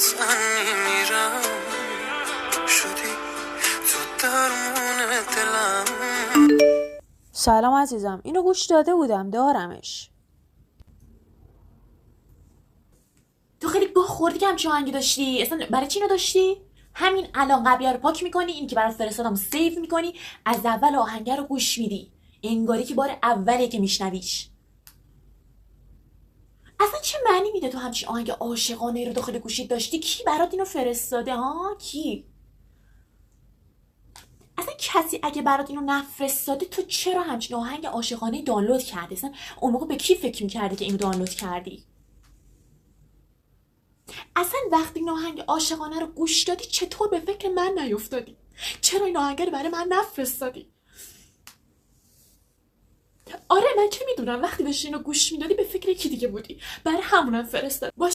قطعا میمیرم شدی تو درمون دلم. سلام عزیزم، اینو گوش داده بودم، دارمش. تو خیلی گوه خوردی که همچین آهنگی داشتی. اصلا برای چی اینو داشتی؟ همین الان قبلیه رو پاک میکنی، این که برات فرستادم سیو میکنی، از اول آهنگ رو گوش میدی، انگاری که بار اولیه که میشنویش. اصلا چه معنی میده تو همچین آهنگ عاشقانه رو داخل گوشیت داشتی؟ کی برات اینو فرستاده ها؟ کی؟ اصلا کسی اگه برات اینو نفرستاده تو چرا همچین آهنگ عاشقانه دانلود کردی؟ اصلا اون موقع به کی فکر میکردی که اینو دانلود کردی؟ اصلا وقتی این آهنگ عاشقانه رو گوش دادی چطور به فکر من نیفتادی؟ چرا این آهنگ رو برای من نفرستادی؟ آره من چه میدونم، وقتی داشتی اینو گوش میدادی به فکر کی دیگه بودی؟ برای همونم فرستاد.